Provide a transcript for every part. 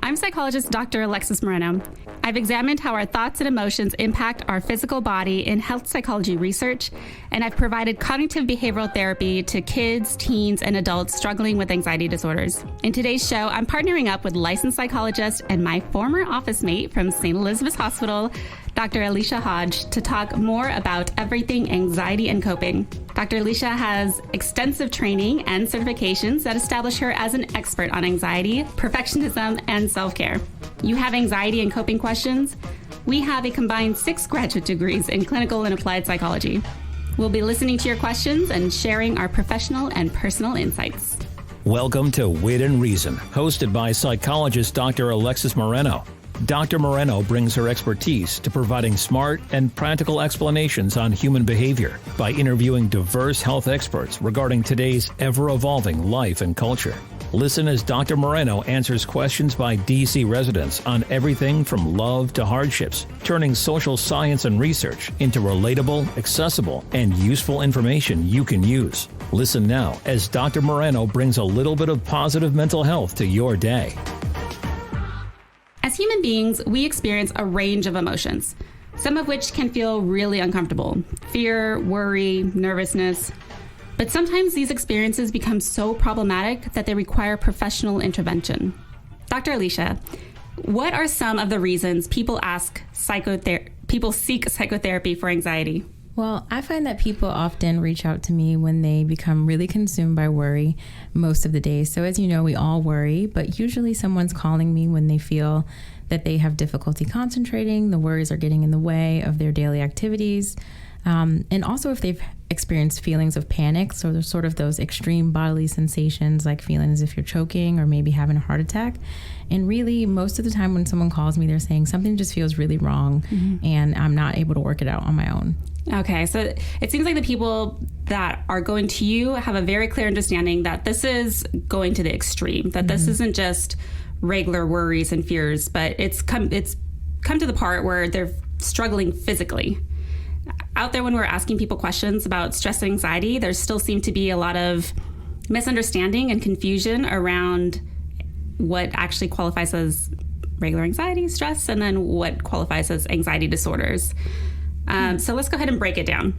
I'm psychologist Dr. Alexis Moreno. I've examined how our thoughts and emotions impact our physical body in health psychology research, and I've provided cognitive behavioral therapy to kids, teens, and adults struggling with anxiety disorders. In today's show, I'm partnering up with licensed psychologist and my former office mate from St. Elizabeth's Hospital, Dr. Alicia Hodge, to talk more about everything anxiety and coping. Dr. Alicia has extensive training and certifications that establish her as an expert on anxiety, perfectionism, and self-care. You have anxiety and coping questions? We have a combined 6 graduate degrees in clinical and applied psychology. We'll be listening to your questions and sharing our professional and personal insights. Welcome to Wit Reason, hosted by psychologist Dr. Alexis Moreno. Dr. Moreno brings her expertise to providing smart and practical explanations on human behavior by interviewing diverse health experts regarding today's ever-evolving life and culture. Listen as Dr. Moreno answers questions by DC residents on everything from love to hardships, turning social science and research into relatable, accessible, and useful information you can use. Listen now as Dr. Moreno brings a little bit of positive mental health to your day. As human beings, we experience a range of emotions, some of which can feel really uncomfortable: fear, worry, nervousness. But sometimes these experiences become so problematic that they require professional intervention. Dr. Alicia, what are some of the reasons people seek psychotherapy for anxiety? Well, I find that people often reach out to me when they become really consumed by worry most of the day. So as you know, we all worry, but usually someone's calling me when they feel that they have difficulty concentrating, the worries are getting in the way of their daily activities. And also if they've experienced feelings of panic, so there's sort of those extreme bodily sensations like feeling as if you're choking or maybe having a heart attack. And really, most of the time when someone calls me, they're saying something just feels really wrong and I'm not able to work it out on my own. Okay, so it seems like the people that are going to you have a very clear understanding that this is going to the extreme, that this isn't just regular worries and fears, but it's come to the part where they're struggling physically. Out there, when we're asking people questions about stress and anxiety, there still seem to be a lot of misunderstanding and confusion around what actually qualifies as regular anxiety, stress, and then what qualifies as anxiety disorders. So let's go ahead and break it down.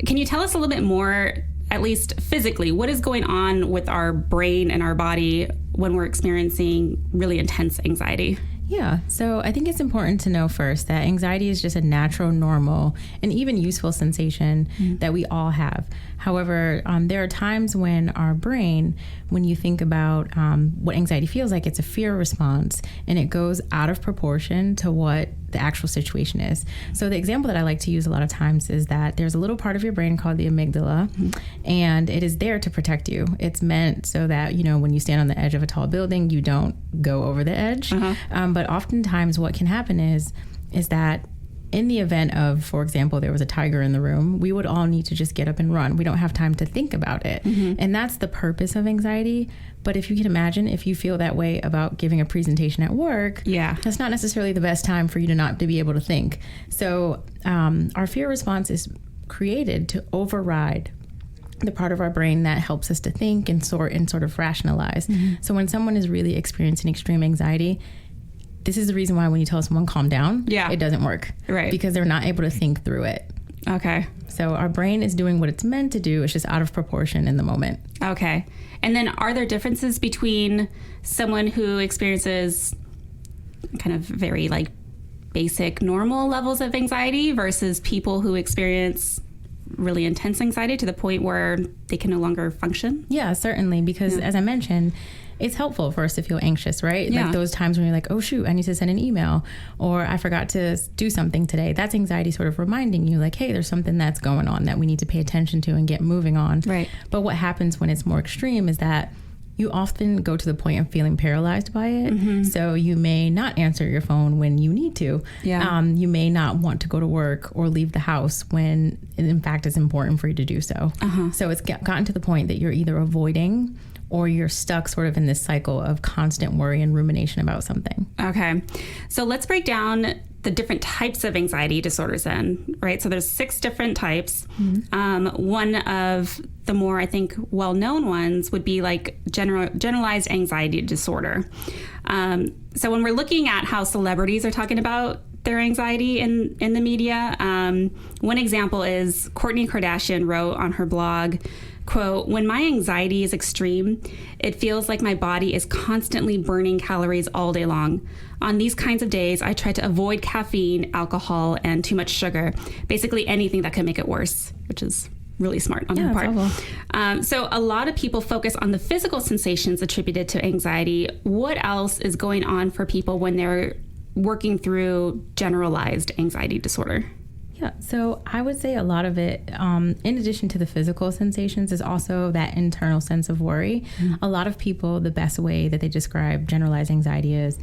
Can you tell us a little bit more, at least physically, what is going on with our brain and our body when we're experiencing really intense anxiety? Yeah, so I think it's important to know first that anxiety is just a natural, normal, and even useful sensation that we all have. However, there are times when our brain, when you think about what anxiety feels like, it's a fear response, and it goes out of proportion to what the actual situation is. So the example that I like to use a lot of times is that there's a little part of your brain called the amygdala, and it is there to protect you. It's meant so that, you know, when you stand on the edge of a tall building, you don't go over the edge. But oftentimes what can happen is that in the event of, for example, there was a tiger in the room, we would all need to just get up and run. We don't have time to think about it. And that's the purpose of anxiety. But if you can imagine, if you feel that way about giving a presentation at work, that's not necessarily the best time for you to not to be able to think. So our fear response is created to override the part of our brain that helps us to think and sort of rationalize. So when someone is really experiencing extreme anxiety, this is the reason why when you tell someone calm down, it doesn't work. Right. Because they're not able to think through it. Okay. So our brain is doing what it's meant to do. It's just out of proportion in the moment. Okay. And then are there differences between someone who experiences kind of very like basic normal levels of anxiety versus people who experience really intense anxiety to the point where they can no longer function? Yeah, certainly. Because as I mentioned, it's helpful for us to feel anxious, right? Yeah. Like those times when you're like, oh shoot, I need to send an email, or I forgot to do something today. That's anxiety sort of reminding you like, hey, there's something that's going on that we need to pay attention to and get moving on. Right. But what happens when it's more extreme is that you often go to the point of feeling paralyzed by it. So you may not answer your phone when you need to. You may not want to go to work or leave the house when in fact it's important for you to do so. So it's gotten to the point that you're either avoiding or you're stuck sort of in this cycle of constant worry and rumination about something. Okay. So let's break down the different types of anxiety disorders then, right? So there's 6 different types. One of the more, I think, well-known ones would be like generalized anxiety disorder. So when we're looking at how celebrities are talking about their anxiety in the media, one example is Kourtney Kardashian wrote on her blog, quote, "When my anxiety is extreme, it feels like my body is constantly burning calories all day long. On these kinds of days, I try to avoid caffeine, alcohol, and too much sugar. Basically anything that can make it worse," which is really smart on her part. So a lot of people focus on the physical sensations attributed to anxiety. What else is going on for people when they're working through generalized anxiety disorder? Yeah, so I would say a lot of it, in addition to the physical sensations, is also that internal sense of worry. A lot of people, the best way that they describe generalized anxiety is,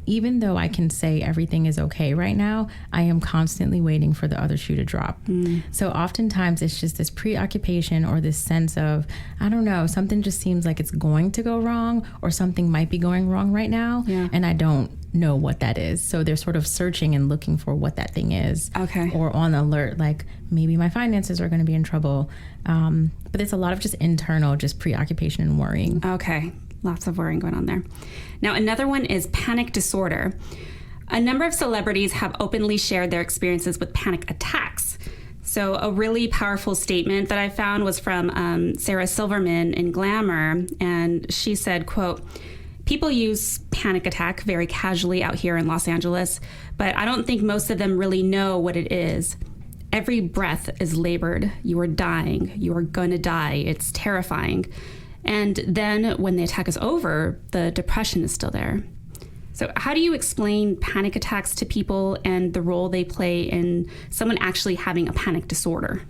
even though I can say everything is okay right now, I am constantly waiting for the other shoe to drop. So oftentimes it's just this preoccupation or this sense of, I don't know, something just seems like it's going to go wrong, or something might be going wrong right now, and I don't know what that is. So they're sort of searching and looking for what that thing is. Okay. Or on alert, like maybe my finances are going to be in trouble. But it's a lot of just internal, just preoccupation and worrying. Okay. Lots of worrying going on there. Now, another one is panic disorder. A number of celebrities have openly shared their experiences with panic attacks. So a really powerful statement that I found was from Sarah Silverman in Glamour. And she said, quote, "People use panic attack very casually out here in Los Angeles, but I don't think most of them really know what it is. Every breath is labored. You are dying. You are going to die. It's terrifying. And then when the attack is over, the depression is still there." So how do you explain panic attacks to people and the role they play in someone actually having a panic disorder?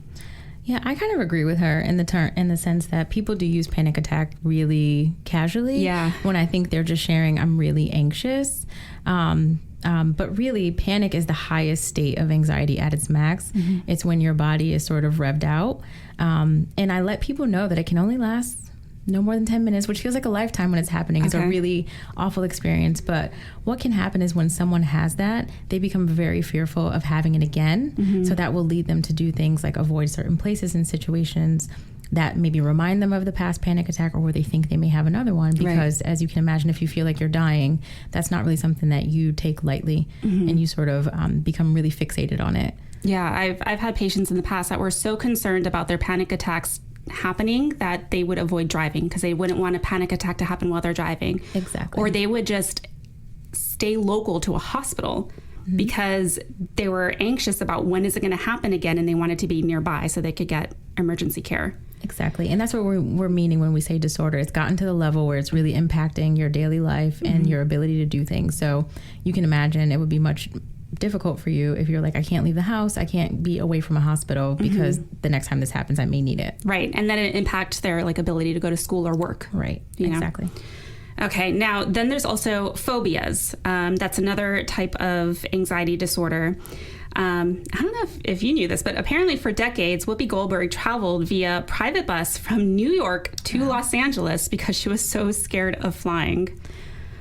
Yeah, I kind of agree with her in the sense that people do use panic attack really casually. Yeah. When I think they're just sharing, I'm really anxious. But really, panic is the highest state of anxiety at its max. It's when your body is sort of revved out. And I let people know that it can only last no more than 10 minutes, which feels like a lifetime when it's happening. It's a really awful experience. But what can happen is when someone has that, they become very fearful of having it again. So that will lead them to do things like avoid certain places and situations that maybe remind them of the past panic attack, or where they think they may have another one. Because as you can imagine, if you feel like you're dying, that's not really something that you take lightly, and you sort of become really fixated on it. Yeah, I've had patients in the past that were so concerned about their panic attacks happening that they would avoid driving because they wouldn't want a panic attack to happen while they're driving. Exactly. Or they would just stay local to a hospital because they were anxious about when is it going to happen again, and they wanted to be nearby so they could get emergency care. Exactly. And that's what we're meaning when we say disorder. It's gotten to the level where it's really impacting your daily life and your ability to do things. So you can imagine it would be much difficult for you if you're like, I can't leave the house, I can't be away from a hospital because the next time this happens, I may need it. Right. And then it impacts their like ability to go to school or work. Right. Exactly. Okay. Now, then there's also phobias. That's another type of anxiety disorder. I don't know if you knew this, but apparently for decades, Whoopi Goldberg traveled via private bus from New York to Los Angeles because she was so scared of flying.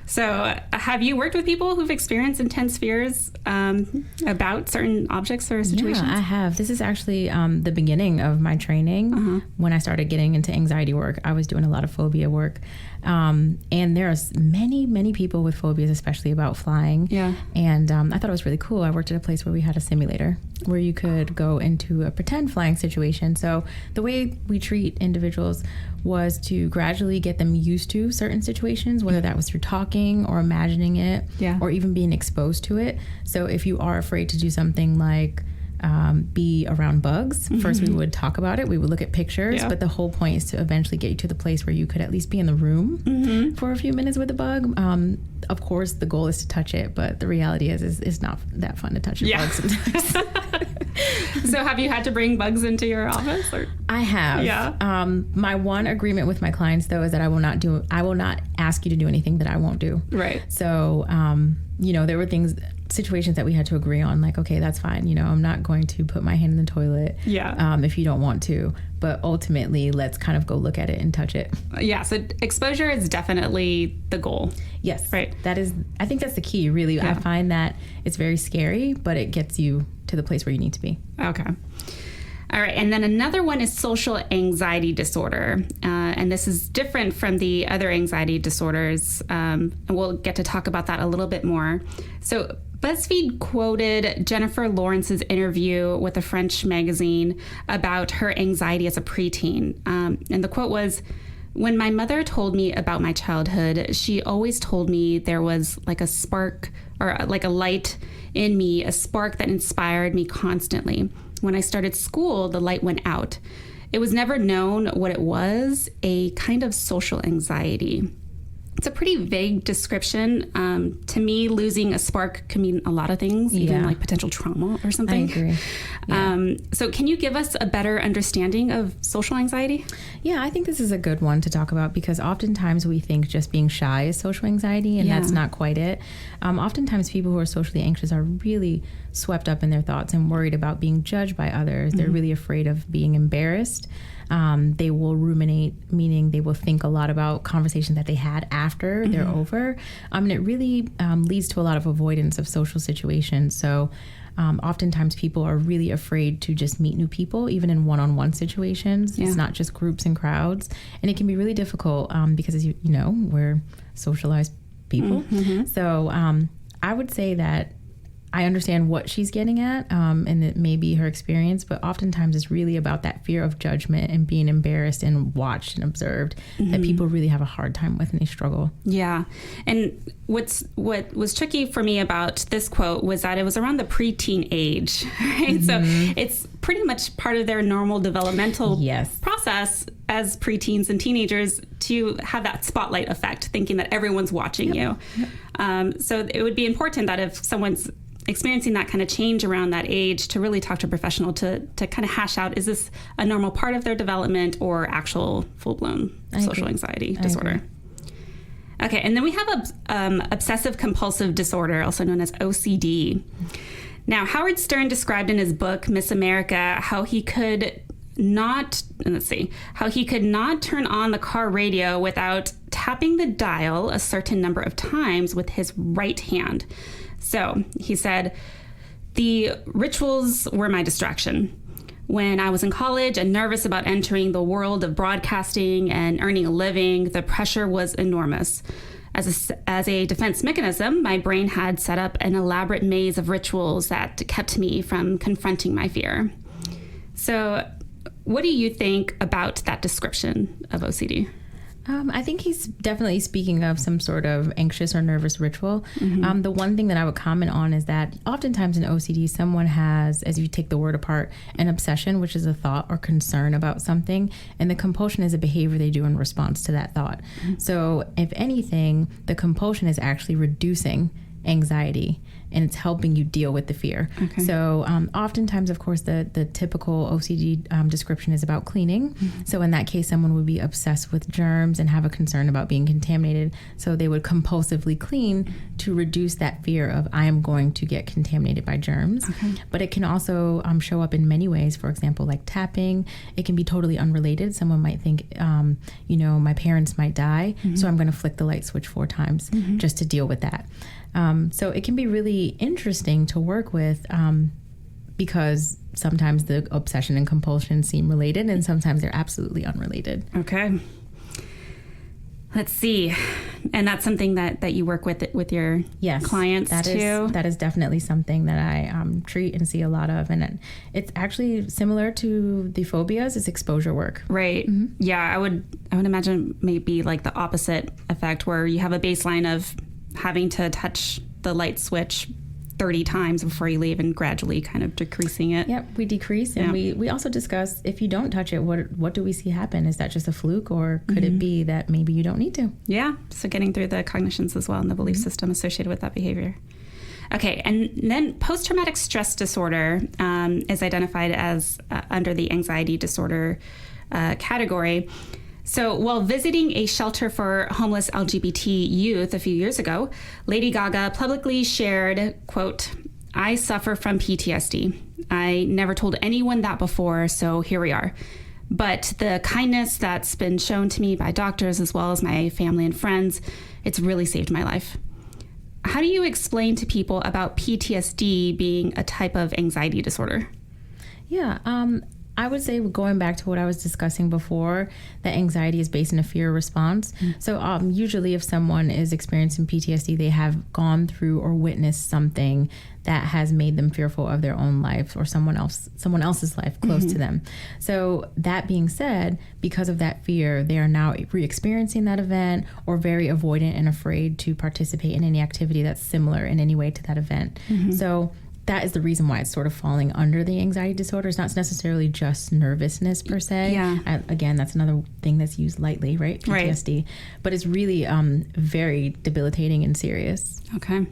So have you worked with people who've experienced intense fears about certain objects or situations? Yeah, I have. This is actually the beginning of my training. When I started getting into anxiety work, I was doing a lot of phobia work. And there are many people with phobias, especially about flying. Yeah. And I thought it was really cool. I worked at a place where we had a simulator where you could go into a pretend flying situation. So the way we treat individuals was to gradually get them used to certain situations, whether that was through talking or imagining it, or even being exposed to it. So if you are afraid to do something like be around bugs, first we would talk about it, we would look at pictures, but the whole point is to eventually get you to the place where you could at least be in the room for a few minutes with a bug. Of course the goal is to touch it, but the reality is it's not that fun to touch a bug sometimes. So have you had to bring bugs into your office? Or? I have. Yeah. My one agreement with my clients though is that I will not ask you to do anything that I won't do. Right. So there were things situations that we had to agree on, like, okay, that's fine. You know, I'm not going to put my hand in the toilet if you don't want to. But ultimately, let's kind of go look at it and touch it. Yeah, so exposure is definitely the goal. Yes. Right. I think that's the key, really. Yeah. I find that it's very scary, but it gets you to the place where you need to be. Okay. All right. And then another one is social anxiety disorder. And this is different from the other anxiety disorders. And we'll get to talk about that a little bit more. So BuzzFeed quoted Jennifer Lawrence's interview with a French magazine about her anxiety as a preteen. And the quote was, "When my mother told me about my childhood, she always told me there was like a spark or like a light in me, a spark that inspired me constantly. When I started school, the light went out. It was never known what it was, a kind of social anxiety." It's a pretty vague description. To me, losing a spark can mean a lot of things, even like potential trauma or something. I agree. Yeah. So can you give us a better understanding of social anxiety? Yeah, I think this is a good one to talk about because oftentimes we think just being shy is social anxiety, and that's not quite it. Oftentimes people who are socially anxious are really swept up in their thoughts and worried about being judged by others. They're really afraid of being embarrassed. They will ruminate, meaning they will think a lot about conversations that they had after they're over. And it really leads to a lot of avoidance of social situations. So oftentimes people are really afraid to just meet new people, even in one-on-one situations. It's not just groups and crowds. And it can be really difficult because, as you know, we're socialized people. So I would say that I understand what she's getting at, and it may be her experience, but oftentimes it's really about that fear of judgment and being embarrassed and watched and observed that people really have a hard time with and they struggle. Yeah. And what was tricky for me about this quote was that it was around the preteen age, right? So it's pretty much part of their normal developmental process as preteens and teenagers to have that spotlight effect, thinking that everyone's watching you. So it would be important that if someone's experiencing that kind of change around that age, to really talk to a professional to kind of hash out, is this a normal part of their development or actual full-blown social anxiety disorder? Okay, and then we have obsessive compulsive disorder, also known as OCD. Now, Howard Stern described in his book, Miss America, how he could not turn on the car radio without tapping the dial a certain number of times with his right hand. So he said, "The rituals were my distraction. When I was in college and nervous about entering the world of broadcasting and earning a living, the pressure was enormous. As a defense mechanism, my brain had set up an elaborate maze of rituals that kept me from confronting my fear." So what do you think about that description of OCD? I think he's definitely speaking of some sort of anxious or nervous ritual. The one thing that I would comment on is that oftentimes in OCD, someone has, as you take the word apart, an obsession, which is a thought or concern about something, and the compulsion is a behavior they do in response to that thought. So if anything, the compulsion is actually reducing anxiety, and it's helping you deal with the fear. So oftentimes, of course, the typical OCD description is about cleaning. So in that case, someone would be obsessed with germs and have a concern about being contaminated. So they would compulsively clean to reduce that fear of, I am going to get contaminated by germs. But it can also show up in many ways. For example, like tapping. It can be totally unrelated. Someone might think, my parents might die, so I'm going to flick the light switch 4 times just to deal with that. So it can be really interesting to work with because sometimes the obsession and compulsion seem related and sometimes they're absolutely unrelated. Okay. Let's see. And that's something that you work with your clients too? That is definitely something that I treat and see a lot of. And it's actually similar to the phobias. It's exposure work. Right. Yeah, I would imagine maybe like the opposite effect where you have a baseline of having to touch the light switch 30 times before you leave and gradually kind of decreasing it. Yep, we decrease. And we also discuss, if you don't touch it, what do we see happen? Is that just a fluke, or could it be that maybe you don't need to? Yeah, so getting through the cognitions as well and the belief system associated with that behavior. Okay, and then post-traumatic stress disorder is identified as under the anxiety disorder category. So while visiting a shelter for homeless LGBT youth a few years ago, Lady Gaga publicly shared, quote, "I suffer from PTSD. I never told anyone that before, so here we are. But the kindness that's been shown to me by doctors as well as my family and friends, it's really saved my life." How do you explain to people about PTSD being a type of anxiety disorder? Yeah, I would say, going back to what I was discussing before, that anxiety is based in a fear response. So usually if someone is experiencing PTSD, they have gone through or witnessed something that has made them fearful of their own life or someone else's life close to them. So that being said, because of that fear, they are now re-experiencing that event or very avoidant and afraid to participate in any activity that's similar in any way to that event. So that is the reason why it's sort of falling under the anxiety disorder. It's not necessarily just nervousness per se. Yeah. Again, that's another thing that's used lightly, right? PTSD. Right. But it's really very debilitating and serious. Okay.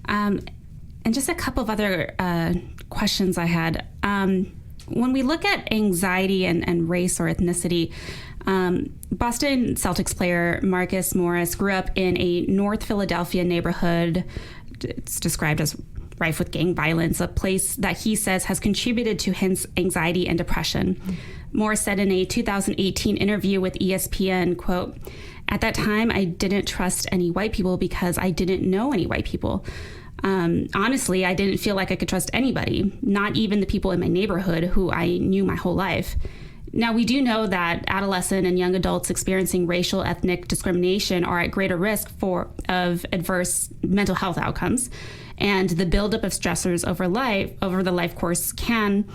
And just a couple of other questions I had. When we look at anxiety and race or ethnicity, Boston Celtics player Marcus Morris grew up in a North Philadelphia neighborhood. It's described as rife with gang violence, a place that he says has contributed to his anxiety and depression. Morris said in a 2018 interview with ESPN, quote, "At that time, I didn't trust any white people because I didn't know any white people. Honestly, I didn't feel like I could trust anybody, not even the people in my neighborhood who I knew my whole life." Now, we do know that adolescent and young adults experiencing racial ethnic discrimination are at greater risk of adverse mental health outcomes. And the buildup of stressors over the life course can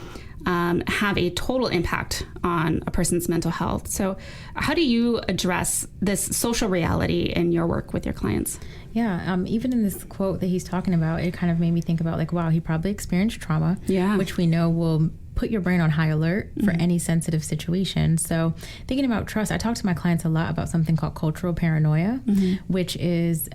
have a total impact on a person's mental health. So how do you address this social reality in your work with your clients? Yeah, even in this quote that he's talking about, it kind of made me think about, like, wow, he probably experienced trauma, which we know will put your brain on high alert for any sensitive situation. So thinking about trust, I talk to my clients a lot about something called cultural paranoia, which is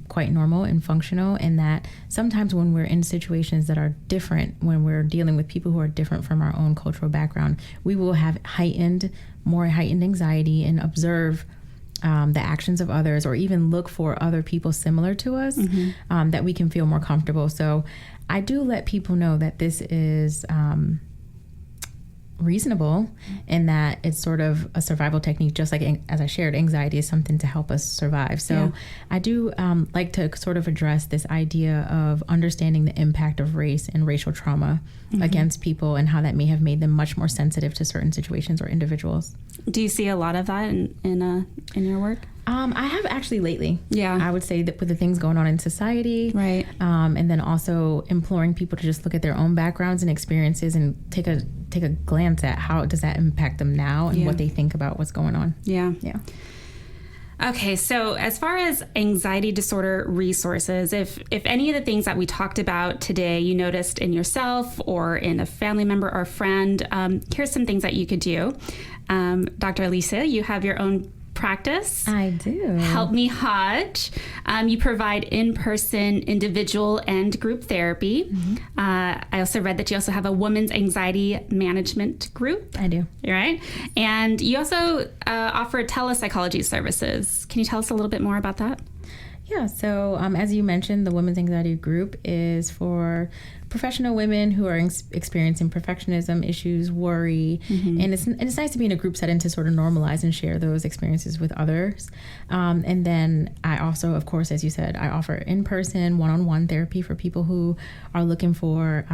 quite normal and functional in that sometimes when we're in situations that are different, when we're dealing with people who are different from our own cultural background, we will have more heightened anxiety and observe the actions of others, or even look for other people similar to us that we can feel more comfortable. So I do let people know that this is reasonable in that it's sort of a survival technique, just like, as I shared, anxiety is something to help us survive. So I do like to sort of address this idea of understanding the impact of race and racial trauma against people and how that may have made them much more sensitive to certain situations or individuals. Do you see a lot of that in your work? I have actually lately. Yeah. I would say that with the things going on in society. Right. And then also imploring people to just look at their own backgrounds and experiences and take a glance at how does that impact them now and what they think about what's going on. Yeah. Yeah. Okay, so as far as anxiety disorder resources, if any of the things that we talked about today you noticed in yourself or in a family member or friend, here's some things that you could do. Dr. Alicia, you have your own practice. I do. HelpMeHodge. You provide in-person, individual, and group therapy. I also read that you also have a women's anxiety management group. I do. Right? And you also offer telepsychology services. Can you tell us a little bit more about that? Yeah, so as you mentioned, the Women's Anxiety Group is for professional women who are experiencing perfectionism issues, worry, and it's nice to be in a group setting to sort of normalize and share those experiences with others. And then I also, of course, as you said, I offer in-person, one-on-one therapy for people who are looking for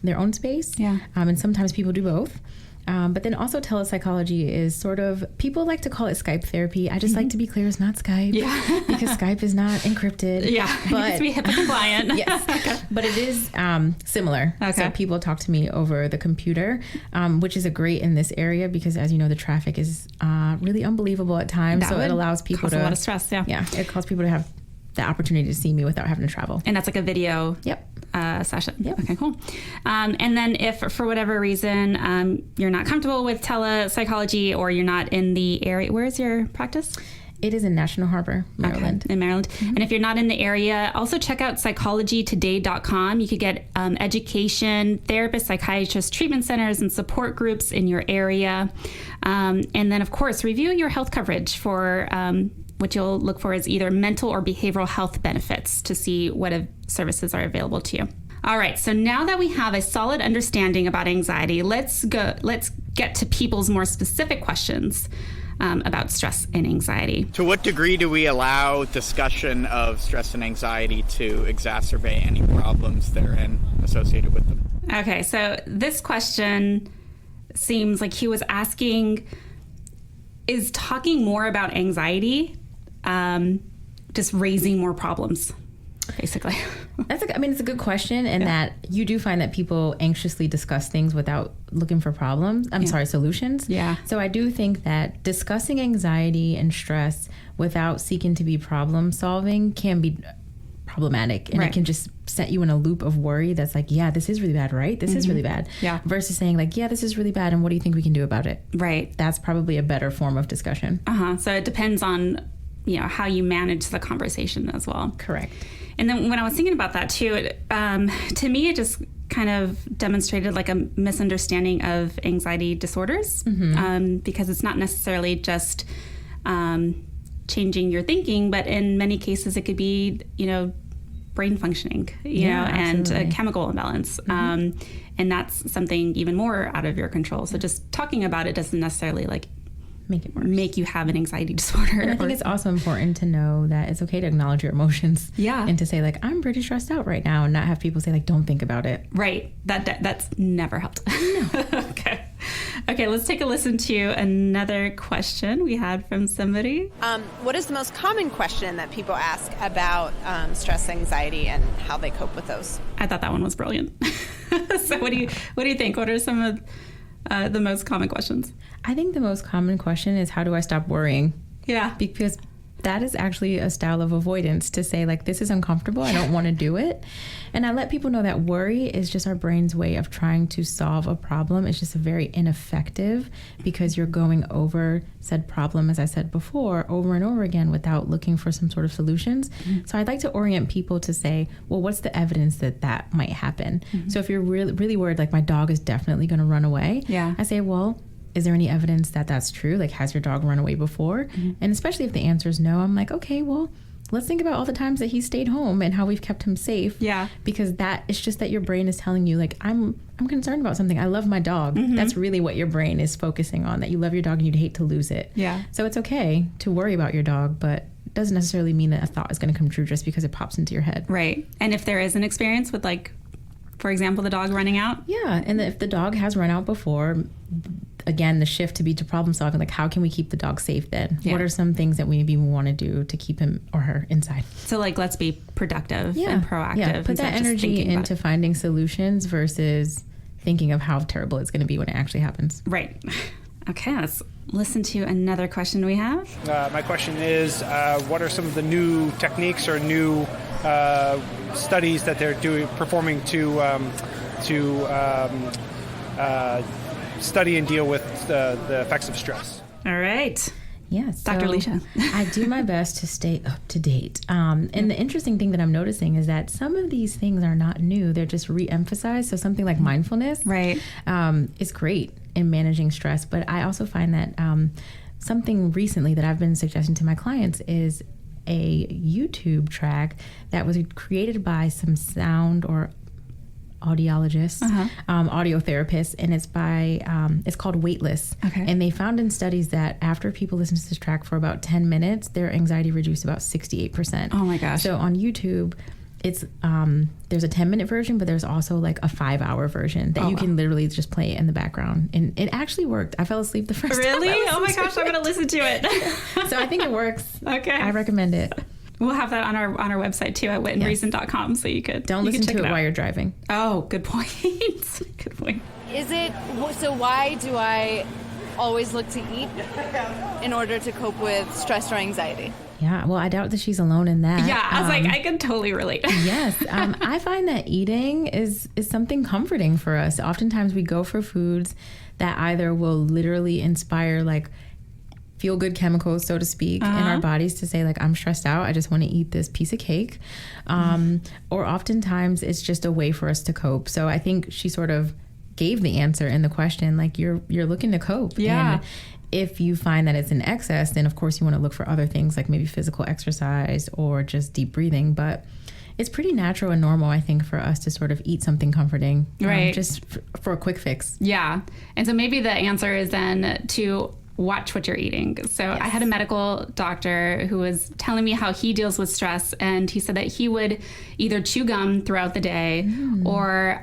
their own space. Yeah. And sometimes people do both. But then also telepsychology is sort of, people like to call it Skype therapy. I just like to be clear, it's not Skype. Yeah. Because Skype is not encrypted. Yeah. But, it needs to be HIPAA compliant. Yes. Okay. But it is similar. Okay. So people talk to me over the computer, which is great in this area because, as you know, the traffic is really unbelievable at times. So it allows people to... a lot of stress, yeah. Yeah. It allows people to have the opportunity to see me without having to travel. And that's like a video session. Yep. Okay, cool. And then if for whatever reason you're not comfortable with telepsychology or you're not in the area, where is your practice? It is in National Harbor, Maryland. Okay, in Maryland. Mm-hmm. And if you're not in the area, also check out psychologytoday.com. You could get education, therapists, psychiatrists, treatment centers, and support groups in your area. And then, of course, review your health coverage for what you'll look for is either mental or behavioral health benefits to see what services are available to you. All right, so now that we have a solid understanding about anxiety, let's get to people's more specific questions about stress and anxiety. To what degree do we allow discussion of stress and anxiety to exacerbate any problems therein associated with them? Okay, so this question seems like he was asking, is talking more about anxiety just raising more problems, basically? It's a good question, and that you do find that people anxiously discuss things without looking for solutions. Yeah. So I do think that discussing anxiety and stress without seeking to be problem solving can be problematic, and it can just set you in a loop of worry that's like, yeah, this is really bad, right? This is really bad. Yeah. Versus saying like, yeah, this is really bad, and what do you think we can do about it? Right. That's probably a better form of discussion. So it depends on, how you manage the conversation as well. Correct. And then when I was thinking about that too, to me, it just kind of demonstrated like a misunderstanding of anxiety disorders, because it's not necessarily just changing your thinking, but in many cases it could be, brain functioning, and a chemical imbalance. And that's something even more out of your control. So just talking about it doesn't necessarily like make it worse. Make you have an anxiety disorder. And I think it's also important to know that it's okay to acknowledge your emotions. Yeah. And to say like, I'm pretty stressed out right now, and not have people say like, don't think about it. Right. That's never helped. No. Okay, let's take a listen to another question we had from somebody. What is the most common question that people ask about stress, anxiety, and how they cope with those? I thought that one was brilliant. So what do you think? What are some of the most common questions? I think the most common question is, how do I stop worrying? Yeah. Because that is actually a style of avoidance, to say like, this is uncomfortable, I don't want to do it. And I let people know that worry is just our brain's way of trying to solve a problem. It's just very ineffective, because you're going over said problem, as I said before, over and over again without looking for some sort of solutions. So I'd like to orient people to say, well, what's the evidence that might happen? So if you're really, really worried, like my dog is definitely going to run away, I say, well, is there any evidence that that's true? Like, has your dog run away before? And especially if the answer is no, I'm like, okay, well, let's think about all the times that he stayed home and how we've kept him safe. Yeah. Because that it's just that your brain is telling you, like, I'm concerned about something. I love my dog. That's really what your brain is focusing on, that you love your dog and you'd hate to lose it. Yeah. So it's okay to worry about your dog, but it doesn't necessarily mean that a thought is going to come true just because it pops into your head. Right. And if there is an experience with, like, for example, the dog running out? Yeah. And if the dog has run out before, again, the shift to be to problem solving, like, how can we keep the dog safe then? Yeah. What are some things that we maybe want to do to keep him or her inside? So, like, let's be productive and proactive. Yeah, put that energy into finding solutions versus thinking of how terrible it's going to be when it actually happens. Right. Okay, let's listen to another question we have. My question is, what are some of the new techniques or new studies that they're performing to study and deal with the effects of stress? All right. Yes. Dr. Alicia. I do my best to stay up to date. And the interesting thing that I'm noticing is that some of these things are not new. They're just re-emphasized. So something like mindfulness is great in managing stress. But I also find that something recently that I've been suggesting to my clients is a YouTube track that was created by some sound or audiologists, audio therapists, and it's by it's called Weightless. Okay. And they found in studies that after people listen to this track for about 10 minutes, their anxiety reduced about 68%. Oh my gosh. So on YouTube, it's there's a 10-minute version, but there's also like a 5-hour version that you can literally just play in the background. And it actually worked. I fell asleep the first time. Really? Oh my gosh, I'm going to listen to it. So I think it works. Okay. I recommend it. We'll have that on our website too at witandreason.com, so you could don't listen to it while you're driving. Oh, good point. Good point. Is it so? Why do I always look to eat in order to cope with stress or anxiety? Yeah, well, I doubt that she's alone in that. Yeah, I was like, I can totally relate. Yes, I find that eating is something comforting for us. Oftentimes we go for foods that either will literally inspire like feel-good chemicals, so to speak, in our bodies to say, like, I'm stressed out, I just want to eat this piece of cake. Or oftentimes it's just a way for us to cope. So I think she sort of gave the answer in the question, like, you're looking to cope. Yeah. And if you find that it's in excess, then of course you want to look for other things like maybe physical exercise or just deep breathing. But it's pretty natural and normal, I think, for us to sort of eat something comforting, right? Just for a quick fix. Yeah. And so maybe the answer is then to watch what you're eating. So yes. I had a medical doctor who was telling me how he deals with stress, and he said that he would either chew gum throughout the day or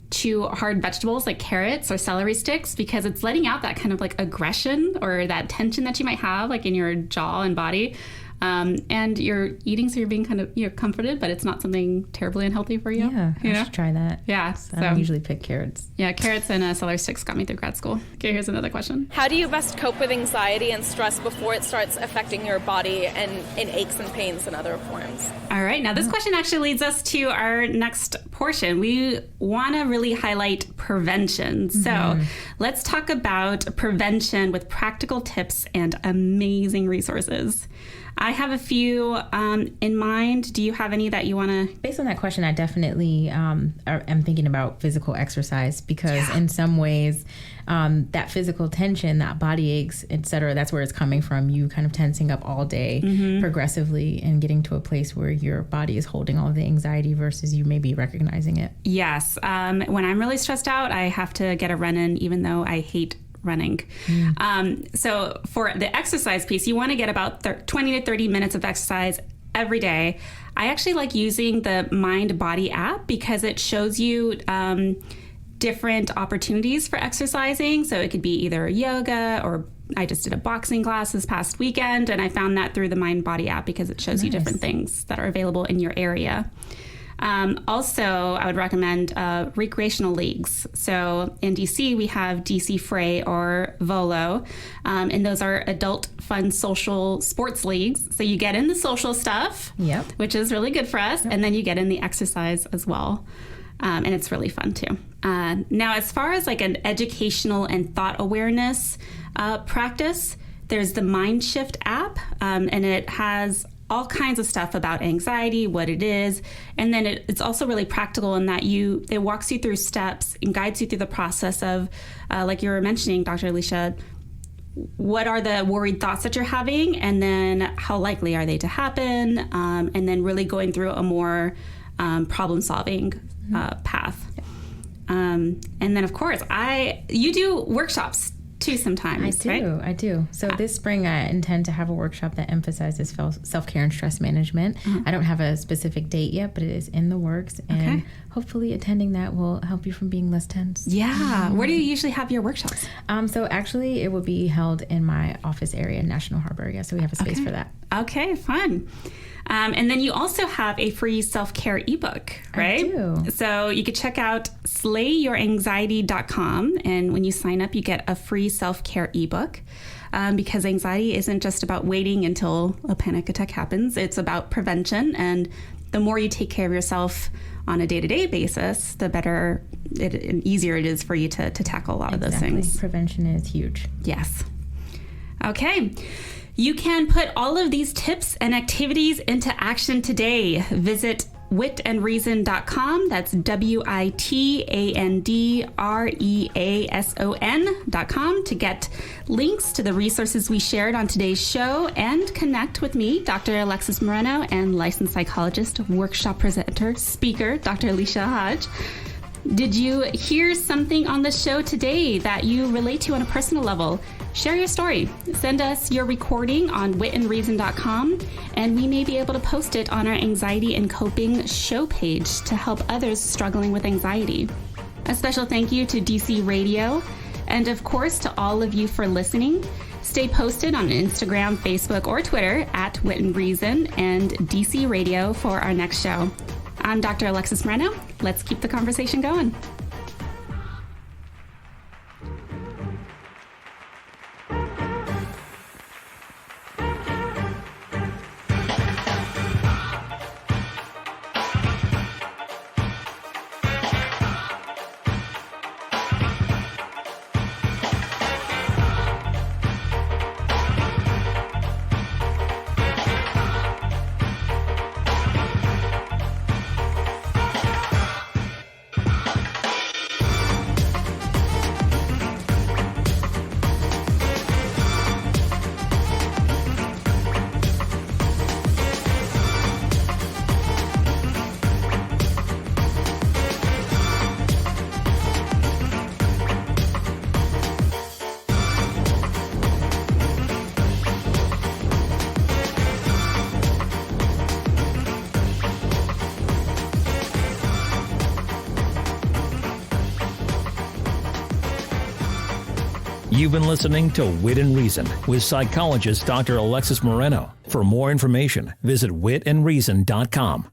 chew hard vegetables like carrots or celery sticks, because it's letting out that kind of like aggression or that tension that you might have like in your jaw and body. And you're eating, so you're being kind of, you're comforted, but it's not something terribly unhealthy for you. Yeah, I should try that. Yeah. I don't usually pick carrots. Yeah, carrots and celery sticks got me through grad school. Okay, here's another question. How do you best cope with anxiety and stress before it starts affecting your body and in aches and pains and other forms? All right, now this question actually leads us to our next portion. We want to really highlight prevention. So let's talk about prevention with practical tips and amazing resources. I have a few in mind. Do you have any that you want to? Based on that question, I definitely am thinking about physical exercise, because in some ways that physical tension, that body aches, etc., that's where it's coming from. You kind of tensing up all day progressively and getting to a place where your body is holding all of the anxiety versus you maybe recognizing it. Yes. When I'm really stressed out, I have to get a run in, even though I hate running. So for the exercise piece, you want to get about 20 to 30 minutes of exercise every day. I actually like using the MindBody app because it shows you different opportunities for exercising. So it could be either yoga, or I just did a boxing class this past weekend, and I found that through the MindBody app because it shows you different things that are available in your area. Also, I would recommend recreational leagues. So in DC, we have DC Fray or Volo, and those are adult fun social sports leagues. So you get in the social stuff, which is really good for us, and then you get in the exercise as well. And it's really fun too. Now, as far as like an educational and thought awareness practice, there's the MindShift app, and it has all kinds of stuff about anxiety, what it is, and then it's also really practical in that it walks you through steps and guides you through the process of, like you were mentioning, Dr. Alicia, what are the worried thoughts that you're having, and then how likely are they to happen, and then really going through a more problem-solving path. And then, of course, you do workshops too sometimes, right? I do. So this spring, I intend to have a workshop that emphasizes self-care and stress management. I don't have a specific date yet, but it is in the works. And hopefully attending that will help you from being less tense. Yeah. Where do you usually have your workshops? So actually, it will be held in my office area in National Harbor. Yeah, so we have a space for that. Okay, fun. And then you also have a free self-care ebook, right? I do. So you could check out slayyouranxiety.com, and when you sign up, you get a free self-care ebook, because anxiety isn't just about waiting until a panic attack happens. It's about prevention, and the more you take care of yourself on a day-to-day basis, the better and easier it is for you to tackle a lot of those things. Prevention is huge. Yes. Okay. You can put all of these tips and activities into action today. Visit witandreason.com. That's witandreason.com to get links to the resources we shared on today's show and connect with me, Dr. Alexis Moreno, and licensed psychologist, workshop presenter, speaker, Dr. Alicia Hodge. Did you hear something on the show today that you relate to on a personal level? Share your story. Send us your recording on witandreason.com, and we may be able to post it on our Anxiety and Coping show page to help others struggling with anxiety. A special thank you to DC Radio, and of course to all of you for listening. Stay posted on Instagram, Facebook, or Twitter at Wit and Reason and DC Radio for our next show. I'm Dr. Alexis Moreno. Let's keep the conversation going. You've been listening to Wit and Reason with psychologist Dr. Alexis Moreno. For more information, visit witandreason.com.